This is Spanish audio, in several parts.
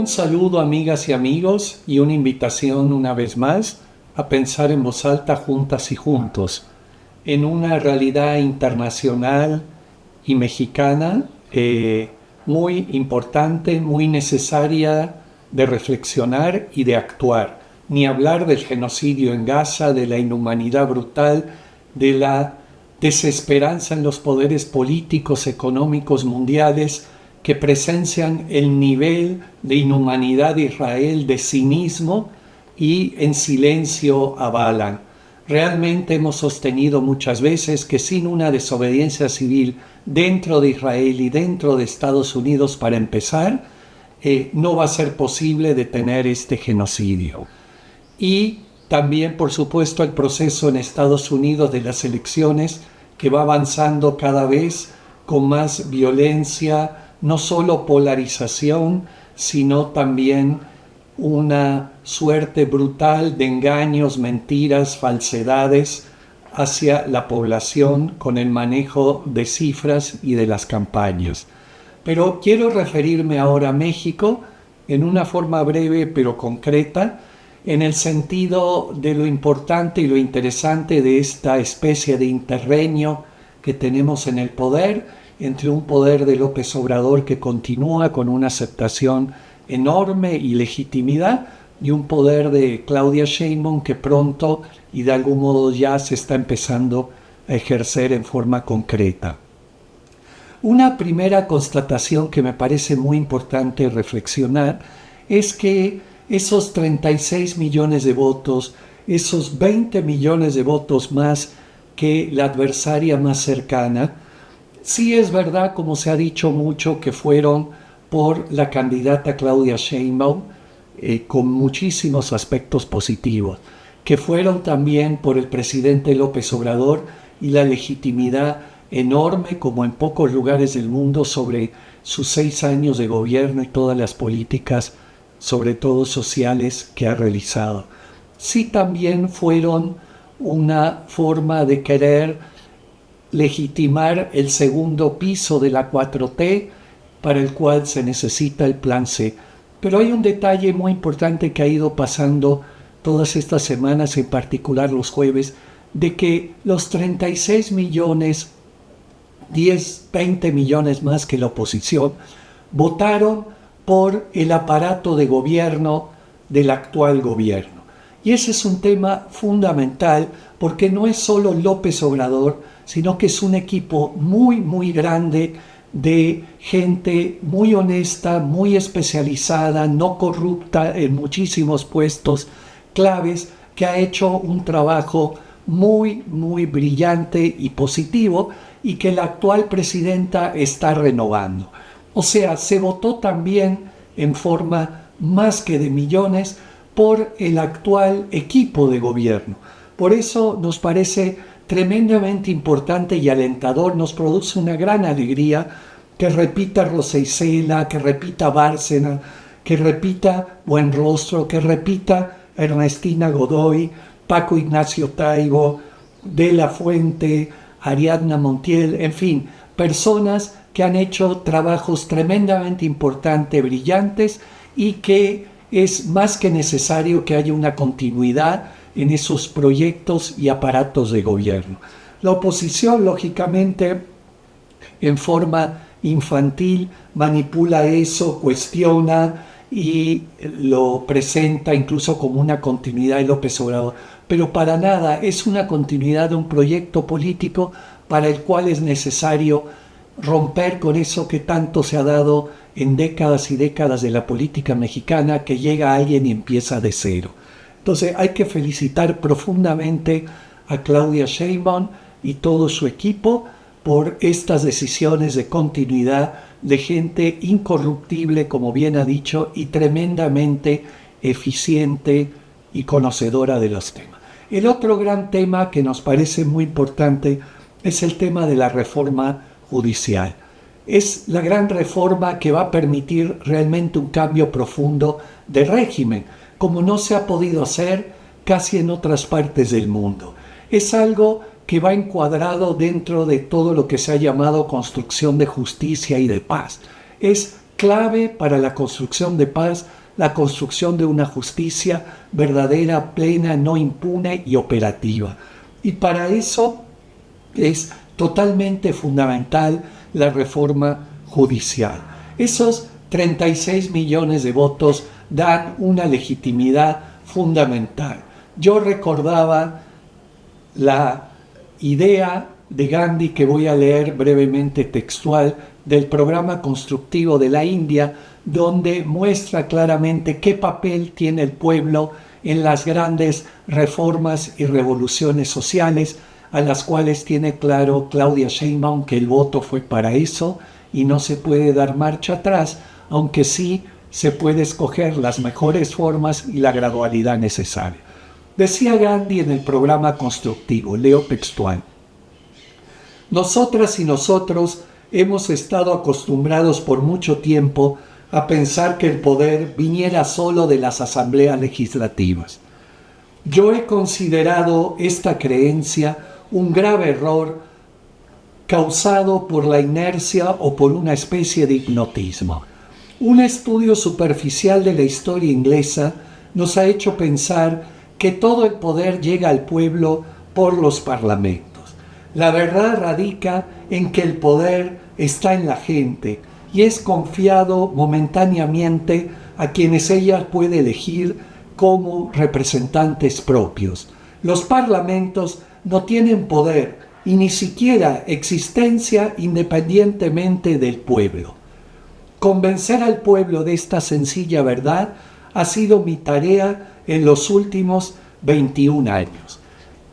Un saludo, amigas y amigos, y una invitación una vez más a pensar en voz alta juntas y juntos en una realidad internacional y mexicana muy importante, muy necesaria de reflexionar y de actuar. Ni hablar del genocidio en Gaza, de la inhumanidad brutal, de la desesperanza en los poderes políticos, económicos mundiales que presencian el nivel de inhumanidad de Israel, de cinismo, y en silencio avalan. Realmente hemos sostenido muchas veces que sin una desobediencia civil dentro de Israel y dentro de Estados Unidos, para empezar, no va a ser posible detener este genocidio. Y también, por supuesto, el proceso en Estados Unidos de las elecciones, que va avanzando cada vez con más violencia, no solo polarización, sino también una suerte brutal de engaños, mentiras, falsedades hacia la población con el manejo de cifras y de las campañas. Pero quiero referirme ahora a México en una forma breve pero concreta, en el sentido de lo importante y lo interesante de esta especie de interreño que tenemos en el poder, entre un poder de López Obrador que continúa con una aceptación enorme y legitimidad, y un poder de Claudia Sheinbaum que pronto y de algún modo ya se está empezando a ejercer en forma concreta. Una primera constatación que me parece muy importante reflexionar es que esos 36 millones de votos, esos 20 millones de votos más que la adversaria más cercana, sí es verdad, como se ha dicho mucho, que fueron por la candidata Claudia Sheinbaum, con muchísimos aspectos positivos, que fueron también por el presidente López Obrador y la legitimidad enorme, como en pocos lugares del mundo, sobre sus 6 años de gobierno y todas las políticas, sobre todo sociales, que ha realizado. Sí también fueron una forma de querer legitimar el segundo piso de la 4T, para el cual se necesita el Plan C. Pero hay un detalle muy importante que ha ido pasando todas estas semanas, en particular los jueves, de que los 36 millones, 10, 20 millones más que la oposición, votaron por el aparato de gobierno del actual gobierno. Y ese es un tema fundamental, porque no es solo López Obrador, sino que es un equipo muy, muy grande de gente muy honesta, muy especializada, no corrupta en muchísimos puestos claves, que ha hecho un trabajo muy, muy brillante y positivo, y que la actual presidenta está renovando. O sea, se votó también en forma más que de millones por el actual equipo de gobierno. Por eso nos parece tremendamente importante y alentador, nos produce una gran alegría que repita Rosa Isela, que repita Bárcena, que repita Buenrostro, que repita Ernestina Godoy, Paco Ignacio Taibo, De la Fuente, Ariadna Montiel, en fin, personas que han hecho trabajos tremendamente importantes, brillantes, y que es más que necesario que haya una continuidad en esos proyectos y aparatos de gobierno. La oposición, lógicamente, en forma infantil, manipula eso, cuestiona y lo presenta incluso como una continuidad de López Obrador. Pero para nada, es una continuidad de un proyecto político para el cual es necesario romper con eso que tanto se ha dado en décadas y décadas de la política mexicana, que llega alguien y empieza de cero. Entonces hay que felicitar profundamente a Claudia Sheinbaum y todo su equipo por estas decisiones de continuidad de gente incorruptible, como bien ha dicho, y tremendamente eficiente y conocedora de los temas. El otro gran tema que nos parece muy importante es el tema de la reforma judicial. Es la gran reforma que va a permitir realmente un cambio profundo de régimen, como no se ha podido hacer casi en otras partes del mundo. Es algo que va encuadrado dentro de todo lo que se ha llamado construcción de justicia y de paz. Es clave para la construcción de paz, la construcción de una justicia verdadera, plena, no impune y operativa. Y para eso es totalmente fundamental la reforma judicial. Esos 36 millones de votos dan una legitimidad fundamental. Yo recordaba la idea de Gandhi, que voy a leer brevemente textual, del programa constructivo de la India, donde muestra claramente qué papel tiene el pueblo en las grandes reformas y revoluciones sociales, a las cuales tiene claro Claudia Sheinbaum que el voto fue para eso y no se puede dar marcha atrás, aunque sí se puede escoger las mejores formas y la gradualidad necesaria. Decía Gandhi en el programa constructivo, leo textual: nosotras y nosotros hemos estado acostumbrados por mucho tiempo a pensar que el poder viniera solo de las asambleas legislativas. Yo he considerado esta creencia un grave error causado por la inercia o por una especie de hipnotismo. Un estudio superficial de la historia inglesa nos ha hecho pensar que todo el poder llega al pueblo por los parlamentos. La verdad radica en que el poder está en la gente y es confiado momentáneamente a quienes ella puede elegir como representantes propios. Los parlamentos no tienen poder y ni siquiera existencia independientemente del pueblo. Convencer al pueblo de esta sencilla verdad ha sido mi tarea en los últimos 21 años.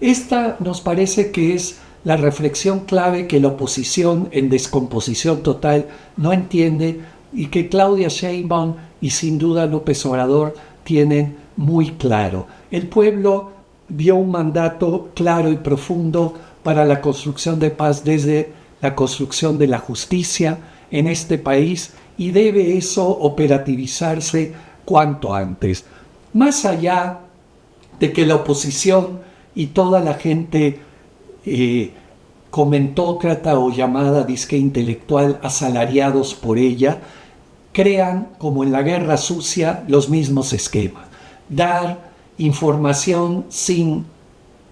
Esta nos parece que es la reflexión clave que la oposición en descomposición total no entiende y que Claudia Sheinbaum y sin duda López Obrador tienen muy claro. El pueblo dio un mandato claro y profundo para la construcción de paz desde la construcción de la justicia en este país y debe eso operativizarse cuanto antes. Más allá de que la oposición y toda la gente comentócrata o llamada disque intelectual asalariados por ella, crean, como en la guerra sucia, los mismos esquemas. Dar información sin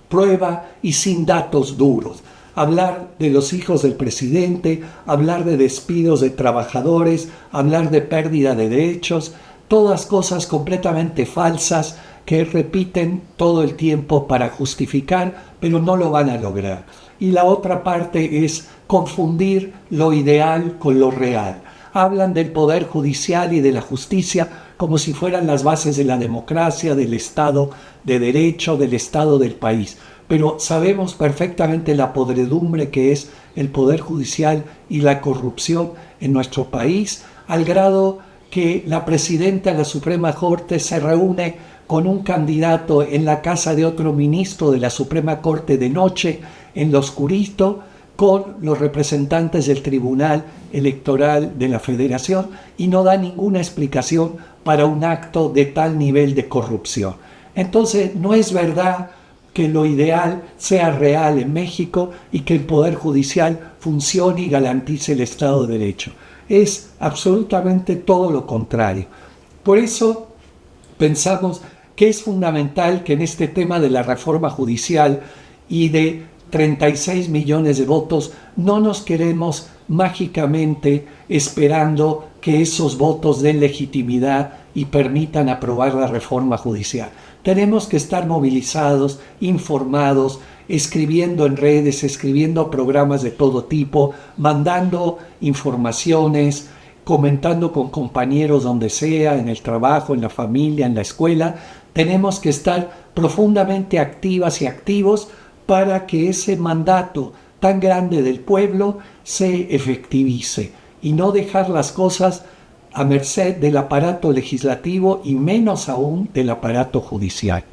prueba y sin datos duros. Hablar de los hijos del presidente, hablar de despidos de trabajadores, hablar de pérdida de derechos, todas cosas completamente falsas que repiten todo el tiempo para justificar, pero no lo van a lograr. Y la otra parte es confundir lo ideal con lo real. Hablan del poder judicial y de la justicia como si fueran las bases de la democracia, del Estado de Derecho, del Estado del país. Pero sabemos perfectamente la podredumbre que es el poder judicial y la corrupción en nuestro país, al grado que la presidenta de la Suprema Corte se reúne con un candidato en la casa de otro ministro de la Suprema Corte de noche, en lo oscurito, con los representantes del Tribunal Electoral de la Federación, y no da ninguna explicación para un acto de tal nivel de corrupción. Entonces, no es verdad que lo ideal sea real en México y que el Poder Judicial funcione y garantice el Estado de Derecho. Es absolutamente todo lo contrario. Por eso pensamos que es fundamental que en este tema de la reforma judicial y de 36 millones de votos no nos quedemos mágicamente esperando que esos votos den legitimidad y permitan aprobar la reforma judicial. Tenemos que estar movilizados, informados, escribiendo en redes, escribiendo programas de todo tipo, mandando informaciones, comentando con compañeros donde sea, en el trabajo, en la familia, en la escuela. Tenemos que estar profundamente activas y activos para que ese mandato tan grande del pueblo se efectivice y no dejar las cosas a merced del aparato legislativo y menos aún del aparato judicial.